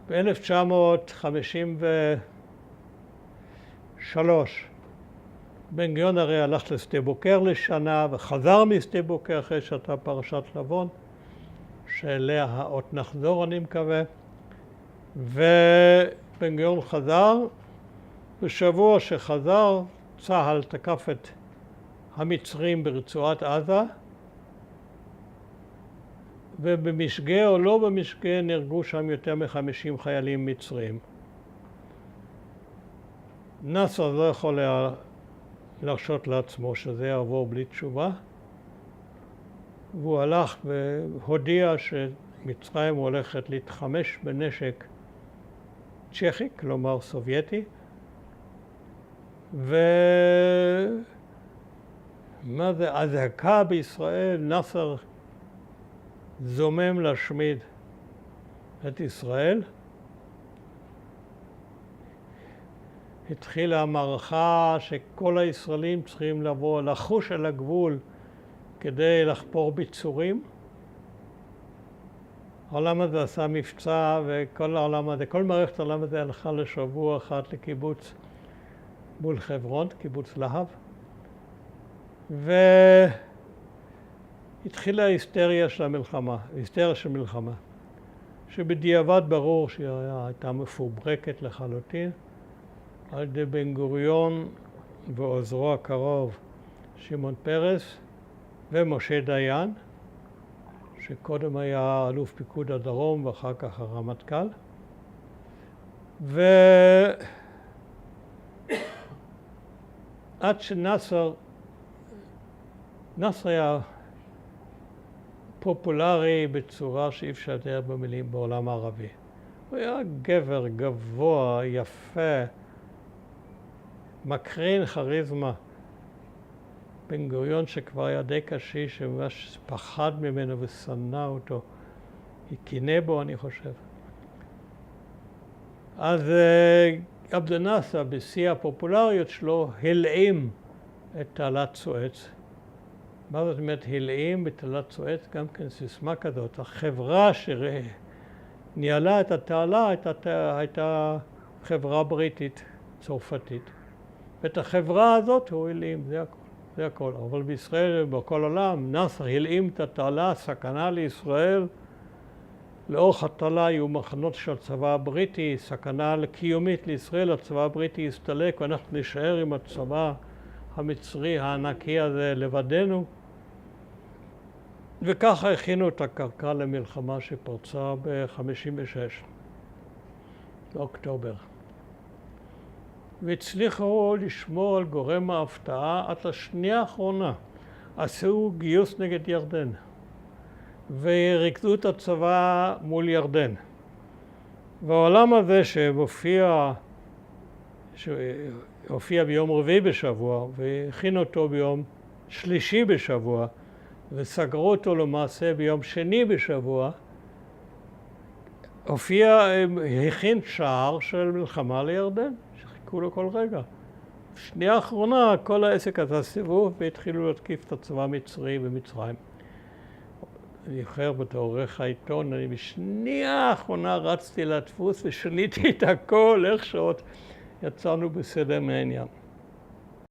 ב-1953 בן גוריון הרי הלך לשדה בוקר לשנה וחזר משדה בוקר אחרי שהייתה פרשת לבון, שאליה האות נחזור אני מקווה. ובן גוריון חזר, בשבוע שחזר צה"ל תקף את המצרים ברצועת עזה, ובמשגה או לא במשגה נהרגו שם יותר מ-50 חיילים מצרים. נאצר לא יכול היה להרשות לעצמו שזה יעבור בלי תשובה, והוא הלך והודיע שמצרים הולכת להתחמש בנשק צ'כי, כלומר סובייטי, ומה זה אזעקה בישראל, נאצר זומם להשמיד את ישראל. התחילה המערכה שכל הישראלים צריכים לבוא לחוש על הגבול כדי לחפור ביצורים. העולם הזה עשה מבצע וכל העולם הזה, כל מערכת העולם הזה הלכה לשבוע אחד לקיבוץ מול חברון, קיבוץ להב. והתחילה ההיסטריה של המלחמה, היסטריה של מלחמה, שבדיעבד ברור שהיא הייתה מפוברקת לחלוטין על ידי בן גוריון ועוזרו הקרוב שמעון פרס ומשה דיין, שקודם היה אלוף פיקוד הדרום ואחר כך הרמטכ"ל. עד שנאצר היה פופולרי בצורה שאי אפשר לתאר במילים בעולם הערבי. הוא היה גבר גבוה, יפה, מקרין כריזמה. בן גוריון שכבר היה די קשיש, שממש פחד ממנו ושנא אותו. קינא בו, אני חושב. אז עבד נאצר בשיא הפופולריות שלו הלאים את תעלת סואץ. מה זאת אומרת הלאים בתעלת סואץ? גם כן סיסמה כזאת. החברה שניהלה את התעלה הייתה חברה בריטית, צרפתית. ואת החברה הזאת הוא הלאים, זה הכל. אבל בישראל ובכל העולם, נאצר הלאים את התעלה, סכנה לישראל. לאורך התעלה היו מחנות של הצבא הבריטי, סכנה קיומית לישראל, הצבא הבריטי יסתלק ואנחנו נשאר עם הצבא המצרי הענקי הזה לבדנו. וככה הכינו את הקרקע למלחמה שפרצה ב-56, באוקטובר. והצליחו לשמור על גורם ההפתעה עד השנייה האחרונה. עשו גיוס נגד ירדן. וריכזו את הצבא מול ירדן. והעולם הזה שהופיע ביום רביעי בשבוע, והכין אותו ביום שלישי בשבוע, וסגרו אותו למעשה ביום שני בשבוע, הכין שער של מלחמה לירדן, שחיכו לו כל רגע. שנייה האחרונה כל העסק הזה סיבוב, והתחילו להתקיף את הצבא המצרי במצרים. אני זוכר בתור עורך העיתון, אני בשנייה האחרונה רצתי לדפוס ושיניתי את הכל, איך שעות יצאנו בסדר מהעניין.